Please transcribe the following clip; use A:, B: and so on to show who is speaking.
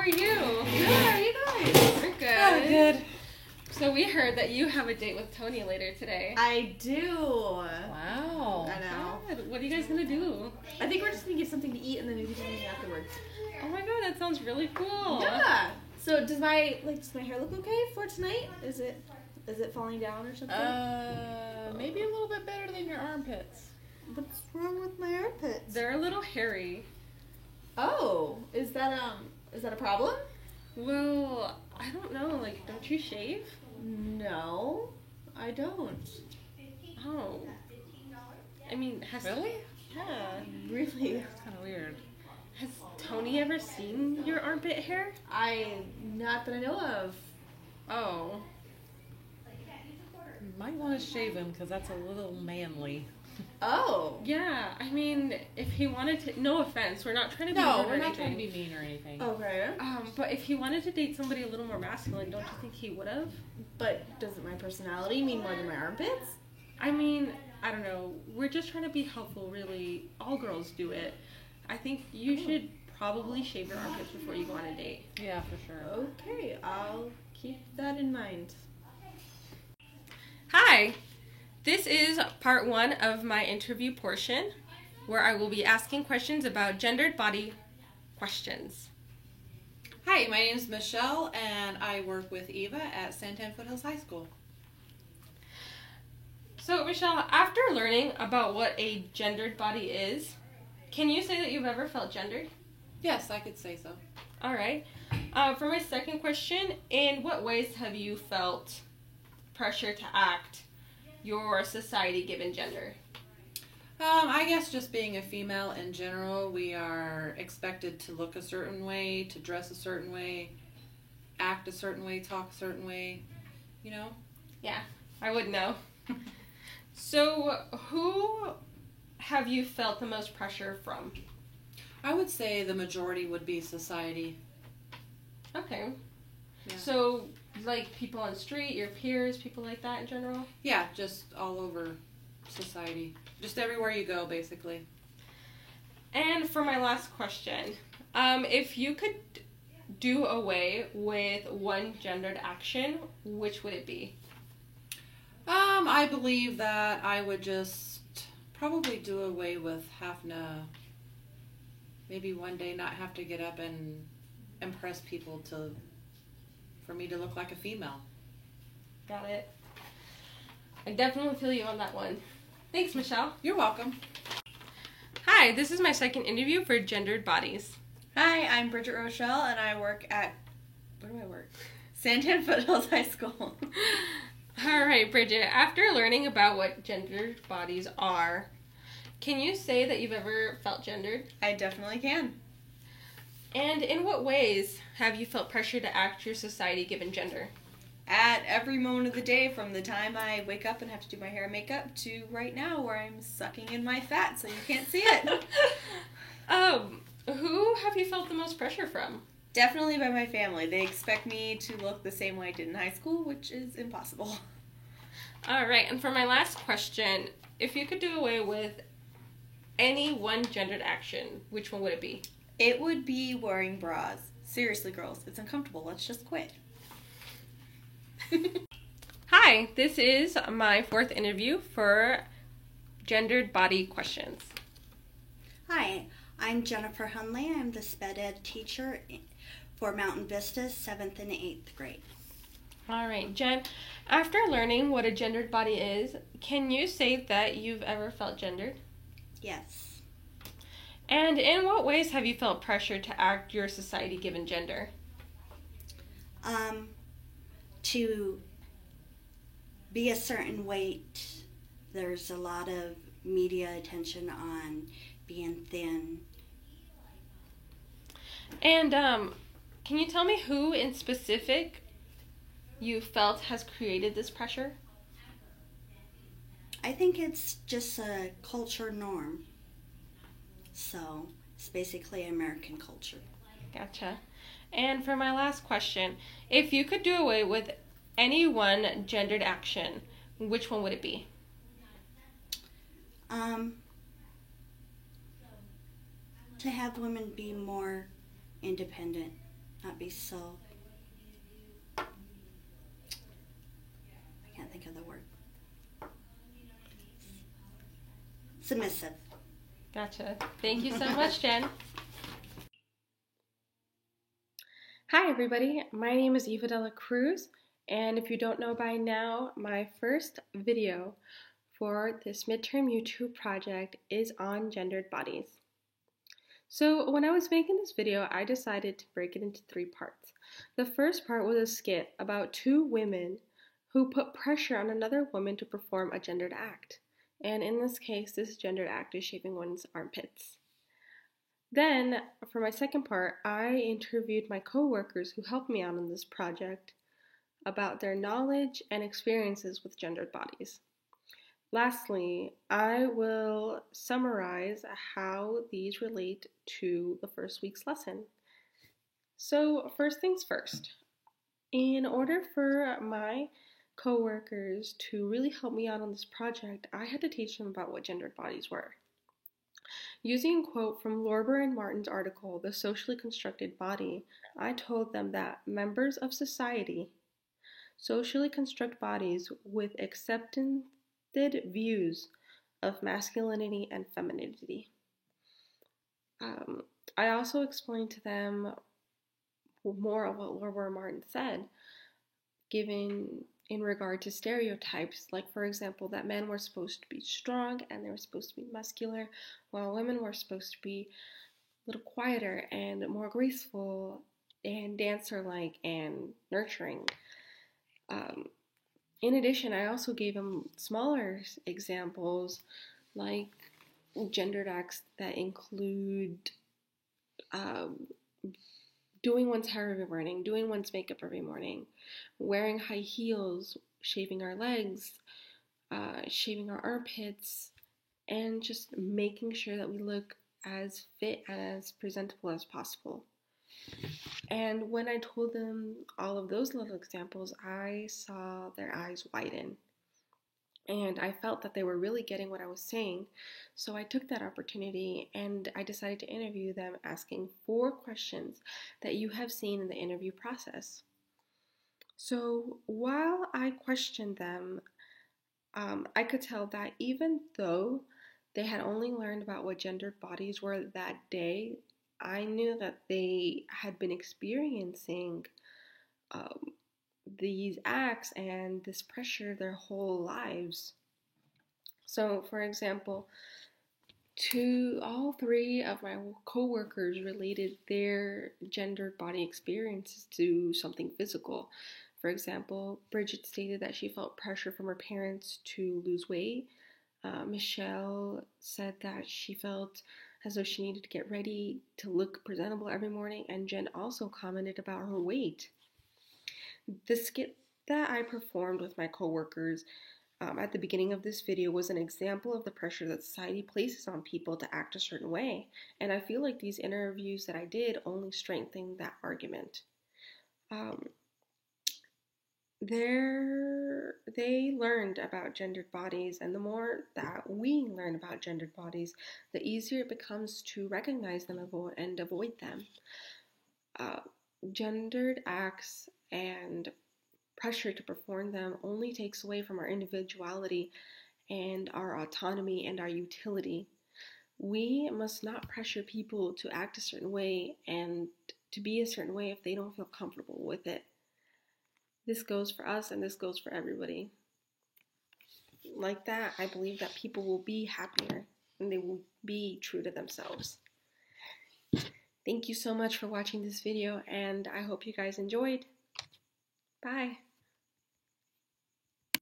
A: are you?
B: Good, how are you guys?
A: We're good.
B: Oh, good.
A: So we heard that you have a date with Tony later today.
B: I do.
C: Wow.
B: I know.
A: Good. What are you guys gonna do?
B: I think we're just gonna get something to eat and then maybe something afterwards.
A: Oh my god, that sounds really cool.
B: Yeah. So does my hair look okay for tonight? Is it falling down or something?
C: Maybe a little bit better than your armpits.
B: What's wrong with my armpits?
A: They're a little hairy.
B: Oh, is that a problem?
A: Well, I don't know. Like, don't you shave?
B: No, I don't.
A: Oh. I mean,
C: Really?
A: Yeah.
B: Really?
C: That's kind of weird.
A: Has Tony ever seen your armpit hair?
B: Not that I know of.
A: Oh.
C: You might want to shave him because that's a little manly.
B: Oh.
A: Yeah, I mean, if he wanted to, no offense, we're not trying to be
C: No,
A: rude or
C: we're not
A: anything.
C: trying to be mean or anything.
B: Okay.
A: But if he wanted to date somebody a little more masculine, don't you think he would have?
B: But doesn't my personality mean more than my armpits?
A: I mean, I don't know. We're just trying to be helpful, really. All girls do it. I think you should probably shave your armpits before you go on a date.
C: Yeah, for sure.
B: Okay, I'll keep that in mind.
A: Hi! This is part 1 of my interview portion, where I will be asking questions about gendered body questions.
D: Hi, my name is Michelle, and I work with Eva at Santan Foothills High School.
A: So, Michelle, after learning about what a gendered body is, can you say that you've ever felt gendered?
D: Yes, I could say so.
A: All right. For my second question, in what ways have you felt pressure to act your society-given gender?
D: I guess just being a female in general, we are expected to look a certain way, to dress a certain way, act a certain way, talk a certain way, you know?
A: Yeah, I would know. So, who have you felt the most pressure from?
D: I would say the majority would be society.
A: Okay.
D: Yeah.
A: So, like people on the street, your peers, people like that in general?
D: Yeah, just all over society. Just everywhere you go, basically.
A: And for my last question, if you could do away with one gendered action, which would it be?
D: I believe that I would just probably do away with having to maybe one day not have to get up and impress people for me to look like a female.
A: Got it. I definitely feel you on that one. Thanks, Michelle.
D: You're welcome.
A: Hi, this is my second interview for Gendered Bodies.
B: Hi, I'm Bridget Rochelle, and I work at, where do I work? Santan Foothills High School.
A: All right, Bridget, after learning about what gendered bodies are, can you say that you've ever felt gendered?
B: I definitely can.
A: And in what ways have you felt pressure to act your society-given gender?
B: At every moment of the day, from the time I wake up and have to do my hair and makeup to right now where I'm sucking in my fat so you can't see it.
A: Who have you felt the most pressure from?
B: Definitely by my family. They expect me to look the same way I did in high school, which is impossible.
A: All right, and for my last question, if you could do away with any one gendered action, which one would it be?
B: It would be wearing bras. Seriously, girls, it's uncomfortable. Let's just quit.
A: Hi, this is my 4th interview for gendered body questions.
E: Hi, I'm Jennifer Hunley. I'm the SPED Ed teacher for Mountain Vista's 7th and 8th grade.
A: All right, Jen, after learning what a gendered body is, can you say that you've ever felt gendered?
E: Yes.
A: And in what ways have you felt pressure to act your society-given gender?
E: To be a certain weight, there's a lot of media attention on being thin.
A: And can you tell me who in specific you felt has created this pressure?
E: I think it's just a culture norm. So it's basically American culture.
A: Gotcha. And for my last question, if you could do away with any one gendered action, which one would it be?
E: To have women be more independent not be so, I can't think of the word, submissive.
A: Gotcha. Thank you so much, Jen. Hi, everybody. My name is Eva Dela Cruz, and if you don't know by now, my first video for this midterm YouTube project is on gendered bodies. So when I was making this video, I decided to break it into 3 parts. The first part was a skit about 2 women who put pressure on another woman to perform a gendered act. And in this case, this gendered act is shaving one's armpits. Then, for my second part, I interviewed my co-workers who helped me out on this project about their knowledge and experiences with gendered bodies. Lastly, I will summarize how these relate to the first week's lesson. So, first things first. In order for my co-workers to really help me out on this project, I had to teach them about what gendered bodies were. Using a quote from Lorber and Martin's article, The Socially Constructed Body, I told them that members of society socially construct bodies with accepted views of masculinity and femininity. I also explained to them more of what Lorber and Martin said, given in regard to stereotypes, like for example, that men were supposed to be strong and they were supposed to be muscular, while women were supposed to be a little quieter and more graceful and dancer-like and nurturing. In addition, I also gave them smaller examples, like gendered acts that include doing one's hair every morning, doing one's makeup every morning, wearing high heels, shaving our legs, shaving our armpits, and just making sure that we look as fit and as presentable as possible. And when I told them all of those little examples, I saw their eyes widen. And I felt that they were really getting what I was saying. So I took that opportunity and I decided to interview them, asking 4 questions that you have seen in the interview process. So while I questioned them, I could tell that even though they had only learned about what gendered bodies were that day, I knew that they had been experiencing these acts and this pressure their whole lives. So, for example, all 3 of my co-workers related their gendered body experiences to something physical. For example, Bridget stated that she felt pressure from her parents to lose weight. Michelle said that she felt as though she needed to get ready to look presentable every morning, and Jen also commented about her weight. The skit that I performed with my coworkers at the beginning of this video was an example of the pressure that society places on people to act a certain way, and I feel like these interviews that I did only strengthened that argument. They learned about gendered bodies, and the more that we learn about gendered bodies, the easier it becomes to recognize them and avoid them. Gendered acts and pressure to perform them only takes away from our individuality and our autonomy and our utility. We must not pressure people to act a certain way and to be a certain way if they don't feel comfortable with it. This goes for us and this goes for everybody. Like that, I believe that people will be happier and they will be true to themselves. Thank you so much for watching this video, and I hope you guys enjoyed. Bye.